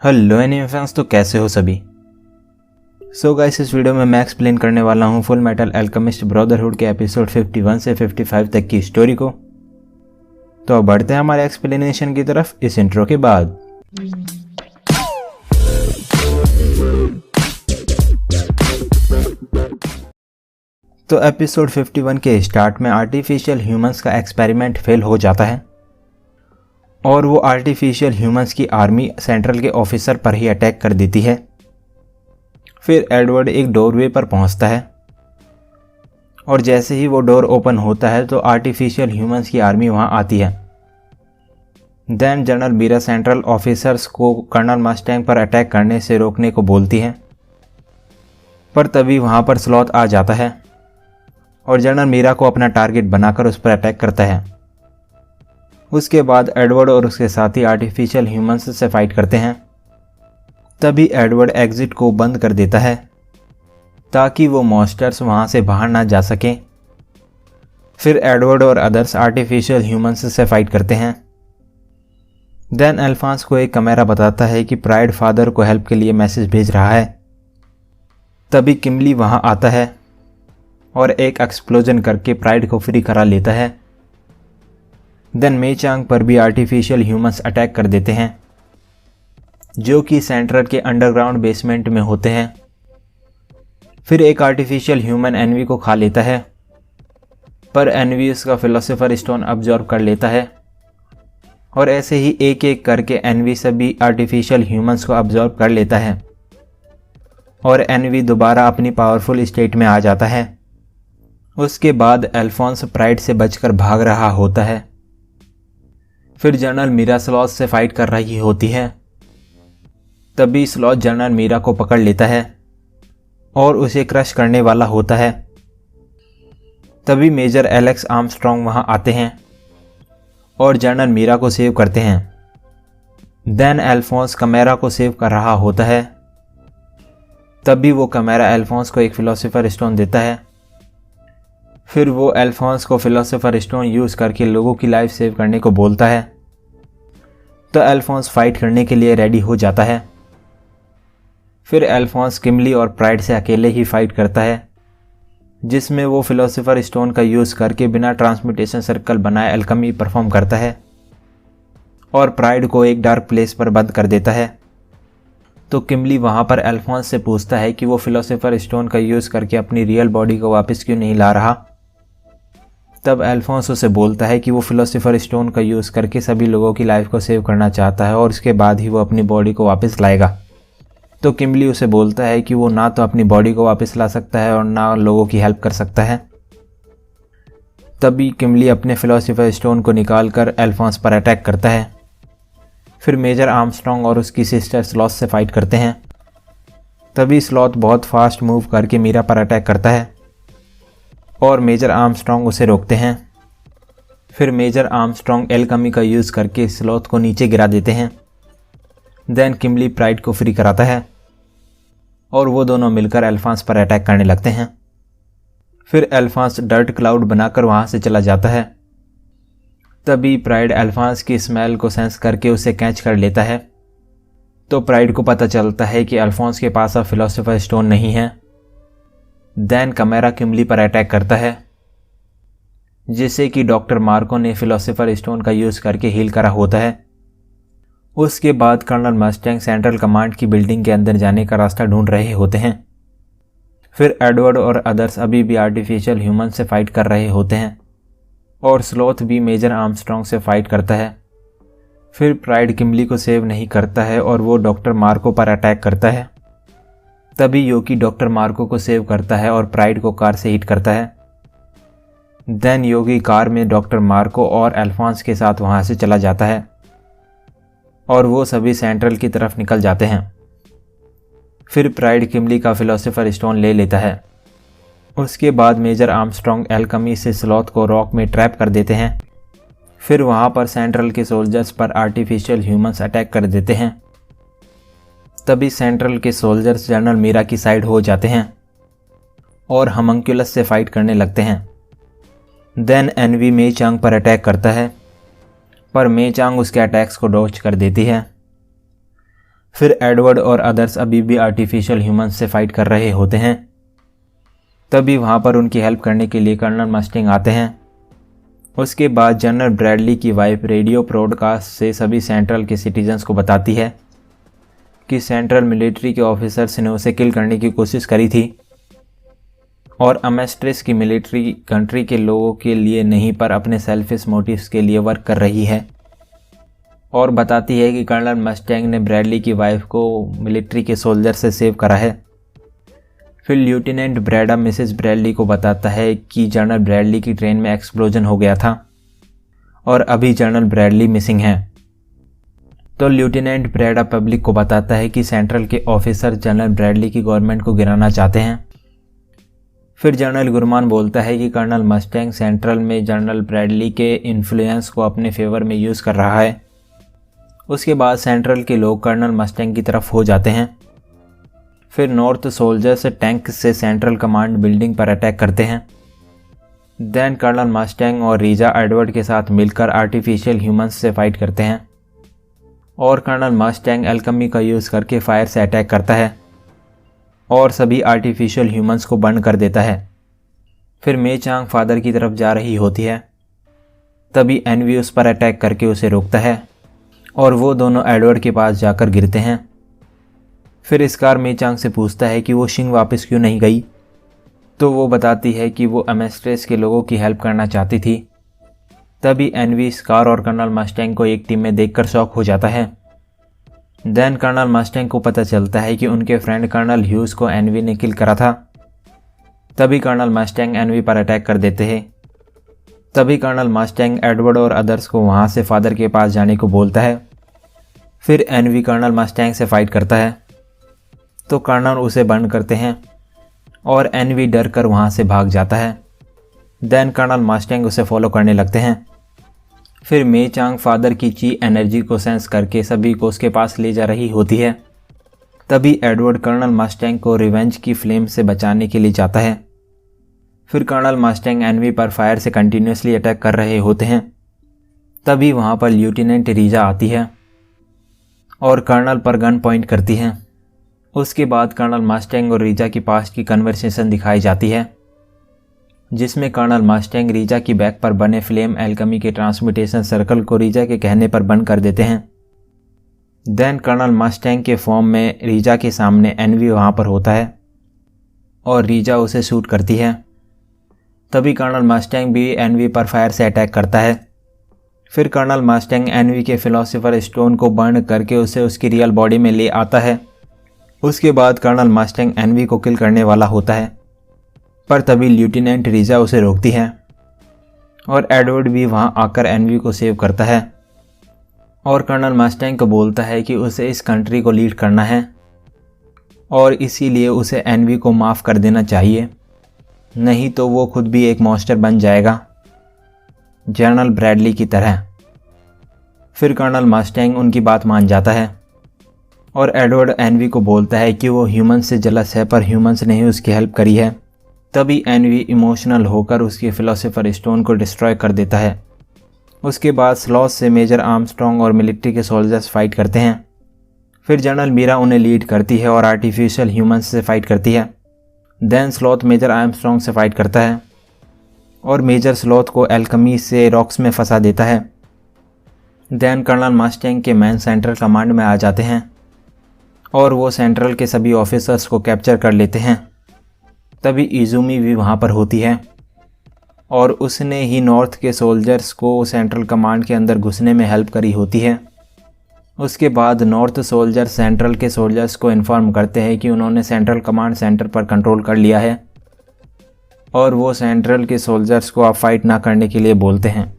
Hello anime fans, तो कैसे हो सभी। सो गाइस, इस वीडियो में मैं एक्सप्लेन करने वाला हूँ फुल मेटल अल्केमिस्ट ब्रदरहुड के एपिसोड 51 से 55 तक की स्टोरी को। तो अब बढ़ते हैं हमारे एक्सप्लेनेशन की तरफ इस इंट्रो के बाद। तो एपिसोड 51 के स्टार्ट में आर्टिफिशियल ह्यूमंस का एक्सपेरिमेंट फेल हो जाता है और वो आर्टिफिशियल ह्यूमंस की आर्मी सेंट्रल के ऑफिसर पर ही अटैक कर देती है। फिर एडवर्ड एक डोरवे पर पहुंचता है और जैसे ही वो डोर ओपन होता है तो आर्टिफिशियल ह्यूमंस की आर्मी वहां आती है। Then general Meera central officers को कर्नल मस्टैंग पर अटैक करने से रोकने को बोलती है, पर तभी वहां पर स्लॉथ आ जाता है और जनरल मीरा को अपना टारगेट बनाकर उस पर अटैक करता है। उसके बाद एडवर्ड और उसके साथी आर्टिफिशियल ह्यूमंस से फाइट करते हैं। तभी एडवर्ड एग्जिट को बंद कर देता है ताकि वो मॉन्स्टर्स वहां से बाहर ना जा सकें। फिर एडवर्ड और अदर्स आर्टिफिशियल ह्यूमंस से फाइट करते हैं। देन अल्फांस को एक कैमरा बताता है कि प्राइड फादर को हेल्प के लिए मैसेज भेज रहा है। तभी किमली वहां आता है और एक एक्सप्लोजन करके प्राइड को फ्री करा लेता है। देन मे चांग पर भी आर्टिफिशियल ह्यूमंस अटैक कर देते हैं जो कि सेंट्रल के अंडरग्राउंड बेसमेंट में होते हैं। फिर एक आर्टिफिशियल ह्यूमन एनवी को खा लेता है, पर एनवी उसका फिलोसोफर स्टोन अब्जॉर्ब कर लेता है और ऐसे ही एक एक करके एनवी सभी आर्टिफिशियल ह्यूमंस को अब्जॉर्ब कर लेता है और एनवी दोबारा अपनी पावरफुल स्टेट में आ जाता है। उसके बाद अल्फोंस प्राइड से बचकर भाग रहा होता है। फिर जनरल मीरा स्लॉथ से फाइट कर रही होती है। तभी स्लॉथ जनरल मीरा को पकड़ लेता है और उसे क्रश करने वाला होता है। तभी मेजर एलेक्स आर्मस्ट्रॉन्ग वहां आते हैं और जनरल मीरा को सेव करते हैं। देन अल्फोंस कैमरा को सेव कर रहा होता है। तभी वो कैमरा अल्फोंस को एक फिलोसोफर स्टोन देता है। फिर वो अल्फोंस को फिलोसोफर स्टोन यूज़ करके लोगों की लाइफ सेव करने को बोलता है। तो अल्फोंस फाइट करने के लिए रेडी हो जाता है। फिर अल्फोंस किमली और प्राइड से अकेले ही फाइट करता है, जिसमें वो फिलोसोफर स्टोन का यूज़ करके बिना ट्रांसम्यूटेशन सर्कल बनाए अल्केमी परफॉर्म करता है और प्राइड को एक डार्क प्लेस पर बंद कर देता है। तो किमली वहाँ पर अल्फोंस से पूछता है कि वो फिलोसोफर स्टोन का यूज़ करके अपनी रियल बॉडी को वापस क्यों नहीं ला रहा। तब अल्फोंस उसे बोलता है कि वो फिलोसोफर स्टोन का यूज़ करके सभी लोगों की लाइफ को सेव करना चाहता है और उसके बाद ही वो अपनी बॉडी को वापस लाएगा। तो किमली उसे बोलता है कि वो ना तो अपनी बॉडी को वापस ला सकता है और ना लोगों की हेल्प कर सकता है। तभी किमली अपने फिलोसोफर स्टोन को निकाल कर अल्फोंस पर अटैक करता है। फिर मेजर आर्मस्ट्रॉन्ग और उसकी सिस्टर स्लॉथ से फाइट करते हैं। तभी स्लॉथ बहुत फास्ट मूव करके मीरा पर अटैक करता है और मेजर आर्मस्ट्रॉन्ग उसे रोकते हैं। फिर मेजर आर्मस्ट्रॉन्ग एल्केमी का यूज़ करके स्लॉथ को नीचे गिरा देते हैं। देन किमली प्राइड को फ्री कराता है और वो दोनों मिलकर अल्फोंस पर अटैक करने लगते हैं। फिर अल्फोंस डर्ट क्लाउड बनाकर वहाँ से चला जाता है। तभी प्राइड अल्फोंस की स्मेल को सेंस करके उसे कैच कर लेता है। तो प्राइड को पता चलता है कि अल्फोंस के पास अब फिलोसोफर स्टोन नहीं है। देन कैमरा किमली पर अटैक करता है, जिसे कि डॉक्टर मार्को ने फिलोसोफर स्टोन का यूज़ करके हील करा होता है। उसके बाद कर्नल मस्टैंग सेंट्रल कमांड की बिल्डिंग के अंदर जाने का रास्ता ढूंढ रहे होते हैं। फिर एडवर्ड और अदर्स अभी भी आर्टिफिशियल ह्यूमन से फाइट कर रहे होते हैं और स्लॉथ भी मेजर आर्मस्ट्रॉन्ग से फाइट करता है। फिर प्राइड किमली को सेव नहीं करता है और वो डॉक्टर मार्को पर अटैक करता है। तभी योकी डॉक्टर मार्को को सेव करता है और प्राइड को कार से हिट करता है। देन योगी कार में डॉक्टर मार्को और अल्फोंस के साथ वहां से चला जाता है और वो सभी सेंट्रल की तरफ निकल जाते हैं। फिर प्राइड किमली का फिलोसोफर स्टोन ले लेता है। उसके बाद मेजर आर्मस्ट्रॉन्ग एल्केमी से स्लॉथ को रॉक में ट्रैप कर देते हैं। फिर वहाँ पर सेंट्रल के सोल्जर्स पर आर्टिफिशियल ह्यूमंस अटैक कर देते हैं। तभी सेंट्रल के सोल्जर्स जनरल मीरा की साइड हो जाते हैं और हमंक्यूलस से फाइट करने लगते हैं। देन एनवी मे चांग पर अटैक करता है, पर मे चांग उसके अटैक्स को डॉज कर देती है। फिर एडवर्ड और अदर्स अभी भी आर्टिफिशियल ह्यूमंस से फाइट कर रहे होते हैं। तभी वहाँ पर उनकी हेल्प करने के लिए कर्नल मस्टैंग आते हैं। उसके बाद जनरल ब्रैडली की वाइफ रेडियो ब्रॉडकास्ट से सभी सेंट्रल के सिटीजन्स को बताती है कि सेंट्रल मिलिट्री के ऑफिसर्स ने उसे किल करने की कोशिश करी थी और अमेस्ट्रेस की मिलिट्री कंट्री के लोगों के लिए नहीं पर अपने सेल्फिश मोटिव्स के लिए वर्क कर रही है, और बताती है कि कर्नल मस्टैंग ने ब्रैडली की वाइफ को मिलिट्री के सोल्जर से सेव करा है। फिर लेफ्टिनेंट ब्रैडम मिसेस ब्रैडली को बताता है कि जनरल ब्रैडली की ट्रेन में एक्सप्लोजन हो गया था और अभी जनरल ब्रैडली मिसिंग है। तो लेफ्टिनेंट ब्रैडम पब्लिक को बताता है कि सेंट्रल के ऑफिसर जनरल ब्रैडली की गवर्नमेंट को गिराना चाहते हैं। फिर जनरल गुरमान बोलता है कि कर्नल मस्टैंग सेंट्रल में जनरल ब्रैडली के इन्फ्लुएंस को अपने फेवर में यूज़ कर रहा है। उसके बाद सेंट्रल के लोग कर्नल मस्टैंग की तरफ हो जाते हैं। फिर नॉर्थ सोल्जर्स टैंक से सेंट्रल कमांड बिल्डिंग पर अटैक करते हैं। देन कर्नल मस्टैंग और रीजा एडवर्ड के साथ मिलकर आर्टिफिशियल ह्यूमंस से फाइट करते हैं और कर्नल मस्टैंग एल्केमी का यूज़ करके फायर से अटैक करता है और सभी आर्टिफिशियल ह्यूमंस को बर्न कर देता है। फिर मे चांग फादर की तरफ जा रही होती है, तभी एनवी उस पर अटैक करके उसे रोकता है और वो दोनों एडवर्ड के पास जाकर गिरते हैं। फिर स्कार मे चांग से पूछता है कि वो शिंग वापस क्यों नहीं गई, तो वो बताती है कि वो अमेस्ट्रेस के लोगों की हेल्प करना चाहती थी। तभी एनवी स्कार और कर्नल मस्टैंग को एक टीम में देखकर शॉक हो जाता है। देन कर्नल मस्टैंग को पता चलता है कि उनके फ्रेंड कर्नल ह्यूज को एनवी ने किल करा था। तभी कर्नल मस्टैंग एनवी पर अटैक कर देते हैं। तभी कर्नल मस्टैंग एडवर्ड और अदर्स को वहाँ से फादर के पास जाने को बोलता है। फिर एनवी कर्नल मस्टैंग से फाइट करता है तो कर्नल उसे बर्न करते हैं और एनवी डर कर वहाँ से भाग जाता है। देन कर्नल मस्टैंग उसे फॉलो करने लगते हैं। फिर मे चांग फादर की ची एनर्जी को सेंस करके सभी को उसके पास ले जा रही होती है। तभी एडवर्ड कर्नल मस्टैंग को रिवेंज की फ्लेम से बचाने के लिए जाता है। फिर कर्नल मस्टैंग एनवी पर फायर से कंटिन्यूसली अटैक कर रहे होते हैं। तभी वहाँ पर लेफ्टिनेंट रीजा आती है और कर्नल पर गन पॉइंट करती है। उसके बाद कर्नल मस्टैंग और रीजा की पास्ट की कन्वर्सेशन दिखाई जाती है, जिसमें कर्नल मस्टैंग रीजा की बैक पर बने फ्लेम एल्केमी के ट्रांसम्यूटेशन सर्कल को रीजा के कहने पर बंद कर देते हैं। देन कर्नल मस्टैंग के फॉर्म में रीजा के सामने एनवी वहाँ पर होता है और रीजा उसे शूट करती है। तभी कर्नल मस्टैंग भी एनवी पर फायर से अटैक करता है। फिर कर्नल मस्टैंग एनवी के फिलोसोफर स्टोन को बर्न करके उसे उसकी रियल बॉडी में ले आता है। उसके बाद कर्नल मस्टैंग एनवी को किल करने वाला होता है, पर तभी लेफ्टिनेंट रीजा उसे रोकती है और एडवर्ड भी वहां आकर एनवी को सेव करता है और कर्नल मस्टैंग को बोलता है कि उसे इस कंट्री को लीड करना है और इसीलिए उसे एनवी को माफ़ कर देना चाहिए, नहीं तो वो खुद भी एक मॉन्स्टर बन जाएगा जनरल ब्रैडली की तरह। फिर कर्नल मस्टैंग उनकी बात मान जाता है और एडवर्ड एनवी को बोलता है कि वो ह्यूमंस से जलस है पर ह्यूमंस ने ही उसकी हेल्प करी है। तभी एनवी इमोशनल होकर उसके फिलोसोफर स्टोन को डिस्ट्रॉय कर देता है। उसके बाद स्लॉथ से मेजर आर्मस्ट्रॉन्ग और मिलिट्री के सोल्जर्स फाइट करते हैं। फिर जनरल मीरा उन्हें लीड करती है और आर्टिफिशियल ह्यूमंस से फाइट करती है। देन स्लॉथ मेजर आर्मस्ट्रॉन्ग से फाइट करता है और मेजर स्लॉथ को एल्केमी से रॉक्स में फंसा देता है। देन कर्नल मस्टैंग के मैन सेंट्रल कमांड में आ जाते हैं और वो सेंट्रल के सभी ऑफिसर्स को कैप्चर कर लेते हैं। तभी इजुमी भी वहाँ पर होती है और उसने ही नॉर्थ के सोल्जर्स को सेंट्रल कमांड के अंदर घुसने में हेल्प करी होती है। उसके बाद नॉर्थ सोल्जर सेंट्रल के सोल्जर्स को इन्फॉर्म करते हैं कि उन्होंने सेंट्रल कमांड सेंटर पर कंट्रोल कर लिया है और वो सेंट्रल के सोल्जर्स को अब फाइट ना करने के लिए बोलते हैं।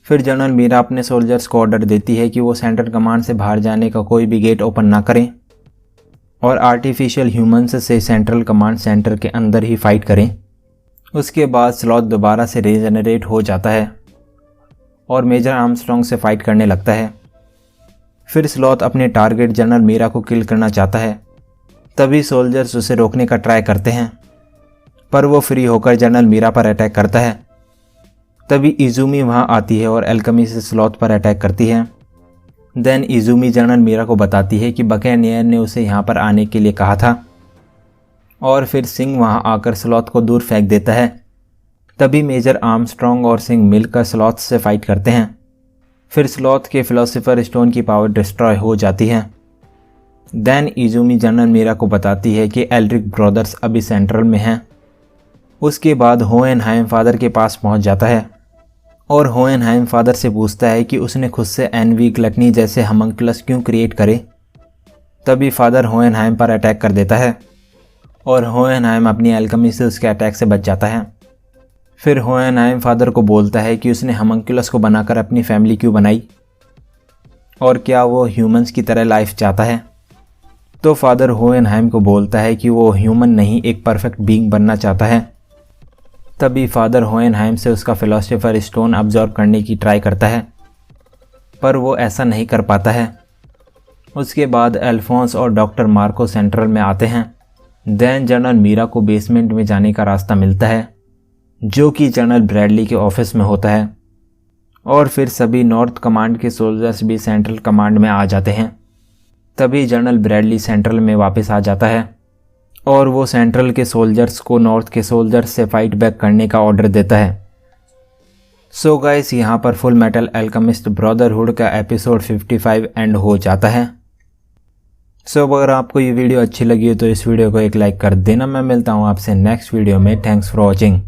फिर जनरल मीरा अपने सोल्जर्स को ऑर्डर देती है कि वो सेंट्रल कमांड से बाहर जाने का कोई भी गेट ओपन ना करें और आर्टिफिशियल ह्यूमंस से सेंट्रल कमांड सेंटर के अंदर ही फाइट करें। उसके बाद स्लॉथ दोबारा से रीजनरेट हो जाता है और मेजर आर्मस्ट्रॉन्ग से फाइट करने लगता है। फिर स्लॉथ अपने टारगेट जनरल मीरा को किल करना चाहता है। तभी सोल्जर्स उसे रोकने का ट्राई करते हैं, पर वो फ्री होकर जनरल मीरा पर अटैक करता है। तभी इजुमी वहाँ आती है और एल्केमी से स्लॉथ पर अटैक करती है। देन इजुमी जनरल मीरा को बताती है कि बकेनियर ने उसे यहाँ पर आने के लिए कहा था और फिर सिंह वहाँ आकर स्लॉथ को दूर फेंक देता है। तभी मेजर आर्मस्ट्रॉन्ग और सिंह मिलकर स्लॉथ से फाइट करते हैं। फिर स्लॉथ के फिलोसोफर स्टोन की पावर डिस्ट्रॉय हो जाती है। देन इजुमी जनरल मीरा को बताती है कि एल्ड्रिक ब्रदर्स अभी सेंट्रल में हैं। उसके बाद होहेनहाइम फादर के पास पहुंच जाता है और होहेनहाइम फादर से पूछता है कि उसने खुद से एनवी ग्लटनी जैसे हमंकुलस क्यों क्रिएट करे। तभी फादर होहेनहाइम पर अटैक कर देता है और होहेनहाइम अपनी एल्केमी से उसके अटैक से बच जाता है। फिर होहेनहाइम फादर को बोलता है कि उसने हमंकुलस को बनाकर अपनी फैमिली क्यों बनाई और क्या वो ह्यूमंस की तरह लाइफ चाहता है। तो फादर होहेनहाइम को बोलता है कि वो ह्यूमन नहीं एक परफेक्ट बीइंग बनना चाहता है। तभी फादर होहेनहाइम से उसका फिलोसोफर स्टोन अब्जॉर्ब करने की ट्राई करता है पर वो ऐसा नहीं कर पाता है। उसके बाद अल्फोंस और डॉक्टर मार्को सेंट्रल में आते हैं। देन जनरल मीरा को बेसमेंट में जाने का रास्ता मिलता है जो कि जनरल ब्रैडली के ऑफिस में होता है और फिर सभी नॉर्थ कमांड के सोल्जर्स भी सेंट्रल कमांड में आ जाते हैं। तभी जनरल ब्रैडली सेंट्रल में वापस आ जाता है और वो सेंट्रल के सोल्जर्स को नॉर्थ के सोल्जर्स से फाइट बैक करने का ऑर्डर देता है। सो गाइस, यहाँ पर फुल मेटल अल्केमिस्ट ब्रदरहुड का एपिसोड 55 एंड हो जाता है। सो अगर आपको ये वीडियो अच्छी लगी हो तो इस वीडियो को एक लाइक कर देना। मैं मिलता हूँ आपसे नेक्स्ट वीडियो में। Thanks for watching.